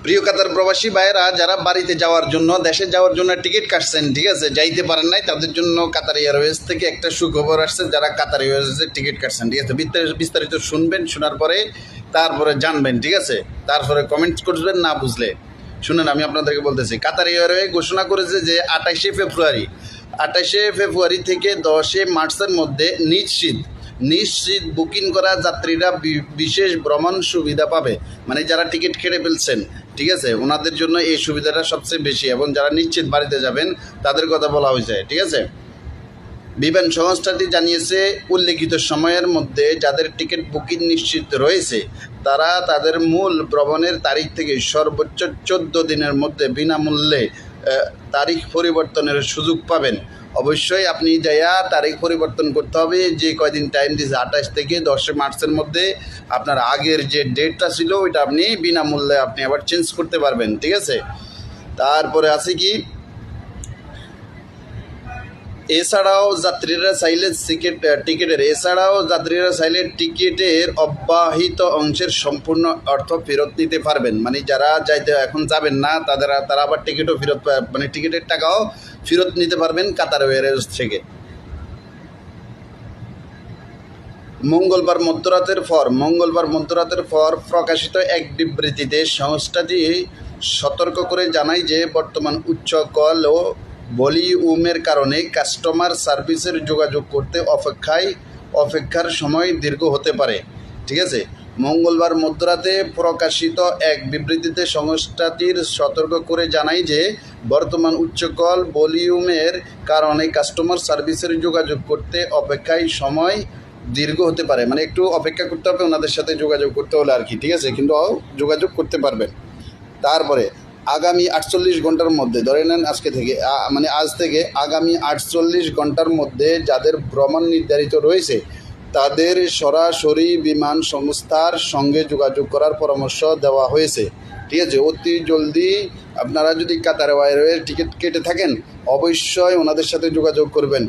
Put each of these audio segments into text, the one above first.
প্রিয় কাতার প্রবাসী ভাইয়েরা যারা বাড়িতে যাওয়ার জন্য দেশে যাওয়ার জন্য টিকিট কাটছেন, ঠিক আছে, যাইতে পারেন নাই, তাদের জন্য কাতার এয়ারওয়েজ থেকে একটা সুখবর আসছে। যারা কাতার এয়ারওয়েজের টিকিট কাটছেন, ঠিক আছে, বিস্তারিত শুনবেন, শোনার পরে তারপরে জানবেন, ঠিক আছে, তারপরে কমেন্টস করবেন না বুঝলে। শুনেন, আমি আপনাদেরকে বলতেছি, কাতার এয়ারওয়ে ঘোষণা করেছে যে 28শে ফেব্রুয়ারি থেকে 10শে মার্চের মধ্যে নিশ্চিত বুকিং করা যাত্রীরা বিশেষ ভ্রমণ সুবিধা পাবে। মানে যারা টিকিট কেটে ফেলছেন, ঠিক আছে, ওনাদের জন্য এই সুবিধাটা সবচেয়ে বেশি, এবং যারা নিশ্চিত বাড়িতে যাবেন তাদের কথা বলা হয়েছে, ঠিক আছে। বিমান সংস্থাটি জানিয়েছে, উল্লেখিত সময়ের মধ্যে যাদের টিকিট বুকিং নিশ্চিত রয়েছে তারা তাদের মূল ভ্রমণের তারিখ থেকে সর্বোচ্চ 14 দিনের মধ্যে বিনামূল্যে তারিখ পরিবর্তনের সুযোগ পাবেন। অবশ্যই আপনি যাইয়া তারিখ পরিবর্তন করতে হবে। যে কয়দিন টাইম দিয়েছে 28 থেকে 10 মার্চের মধ্যে আপনার আগের যে ডেটটা ছিল ওইটা আপনি বিনামূল্যে আপনি আবার চেঞ্জ করতে পারবেন, ঠিক আছে। তারপরে আছে কি, এছাড়াও যাত্রীরা চাইলে টিকিটের অব্যাহত অংশের সম্পূর্ণ অর্থ ফেরত নিতে পারবেন। মানে যারা এখন যাবেন না তারা আবার টিকিটও ফেরত, মানে টিকিটের টাকাও ফেরত নিতে পারবেন কাতার এয়ারওয়েজ থেকে। মঙ্গলবার মধ্যরাতের পর প্রকাশিত এক বিবৃতিতে সংস্থাটি সতর্ক করে জানায় যে বর্তমান উচ্চ কল ও ভলিউমের কারণে কাস্টমার সার্ভিসের যোগাযোগ করতে অপেক্ষার সময় দীর্ঘ হতে পারে, ঠিক আছে। মঙ্গলবার মধ্যরাতে প্রকাশিত এক বিবৃতিতে সংস্থাটির সতর্ক করে জানায় যে বর্তমান উচ্চ কল ভলিউমের কারণে কাস্টমার সার্ভিসের যোগাযোগ করতে অপেক্ষায় সময় দীর্ঘ হতে পারে। মানে একটু অপেক্ষা করতে হবে ওনাদের সাথে যোগাযোগ করতে হলে আর কি, ঠিক আছে, কিন্তু যোগাযোগ করতে পারবেন। তারপরে আগামী 48 ঘন্টার মধ্যে, ধরে নেন আজ থেকে আগামী 48 ঘন্টার মধ্যে যাদের ভ্রমণ নির্ধারিত রয়েছে তাদের সরাসরি বিমান সংস্থার সঙ্গে যোগাযোগ করার পরামর্শ দেওয়া হয়েছে, ঠিক আছে। অতি জলদি আপনারা যদি কাতার এয়ারওয়েজ টিকিট কেটে থাকেন অবশ্যই ওনাদের সাথে যোগাযোগ করবেন,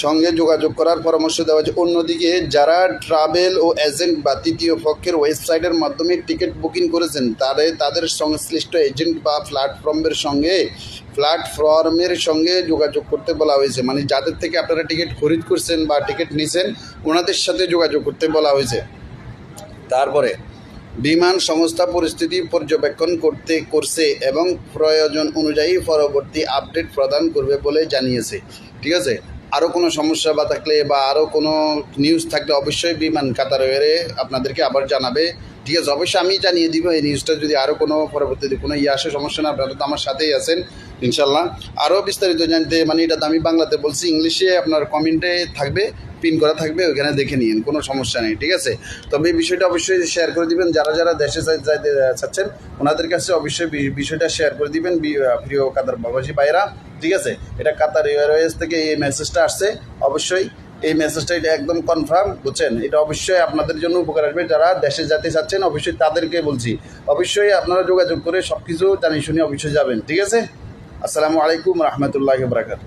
সঙ্গে যোগাযোগ করার পরামর্শ দেওয়া হয়েছে। অন্যদিকে যারা ট্রাভেল ও এজেন্ট বা তৃতীয় পক্ষের ওয়েবসাইটের মাধ্যমে টিকিট বুকিং করেছেন তাদের সংশ্লিষ্ট এজেন্ট বা প্ল্যাটফর্মের সঙ্গে যোগাযোগ করতে বলা হয়েছে। মানে যাদের থেকে আপনারা টিকিট খরিদ করছেন বা টিকিট নিছেন ওনাদের সাথে যোগাযোগ করতে বলা হয়েছে। তারপরে বিমান সংস্থা পরিস্থিতি পর্যবেক্ষণ করছে এবং প্রয়োজন অনুযায়ী পরবর্তী আপডেট প্রদান করবে বলে জানিয়েছে, ঠিক আছে। আরও কোনো সমস্যা বা থাকলে বা আরও কোনো নিউজ থাকলে অবশ্যই বিমান কাতার এয়ারে আপনাদেরকে আবার জানাবে, ঠিক আছে। অবশ্যই আমি জানিয়ে দিব এই নিউজটা যদি আরও কোনো পরবর্তীতে কোনো আসে, সমস্যা না, আপনারা তো আমার সাথেই আছেন ইনশাল্লাহ। আরও বিস্তারিত জানতে, মানে এটা তো আমি বাংলাতে বলছি, ইংলিশে আপনার কমেন্টে থাকবে, পিন করা থাকবে, ওইখানে দেখে নিন, কোনো সমস্যা নেই, ঠিক আছে। তবে এই বিষয়টা অবশ্যই শেয়ার করে দিবেন, যারা দেশে যাইতে চাচ্ছেন ওনাদের কাছে অবশ্যই বিষয়টা শেয়ার করে দিবেন প্রিয় কাতার প্রবাসী ভাইয়েরা, ঠিক আছে। এটা কাতার এয়ারওয়েজ থেকে এই মেসেজটা আসছে, অবশ্যই এই মেসেজটা এটা একদম কনফার্ম, বুঝছেন। এটা অবশ্যই আপনাদের জন্য উপকার আসবে, যারা দেশে যেতে চাচ্ছেন অবশ্যই তাদেরকে বলছি, অবশ্যই আপনারা যোগাযোগ করে সব কিছু জানিয়ে শুনে অবশ্যই যাবেন, ঠিক আছে। আসসালামু আলাইকুম রহমতুল্লাহি ওয়া বারাকাতুহু।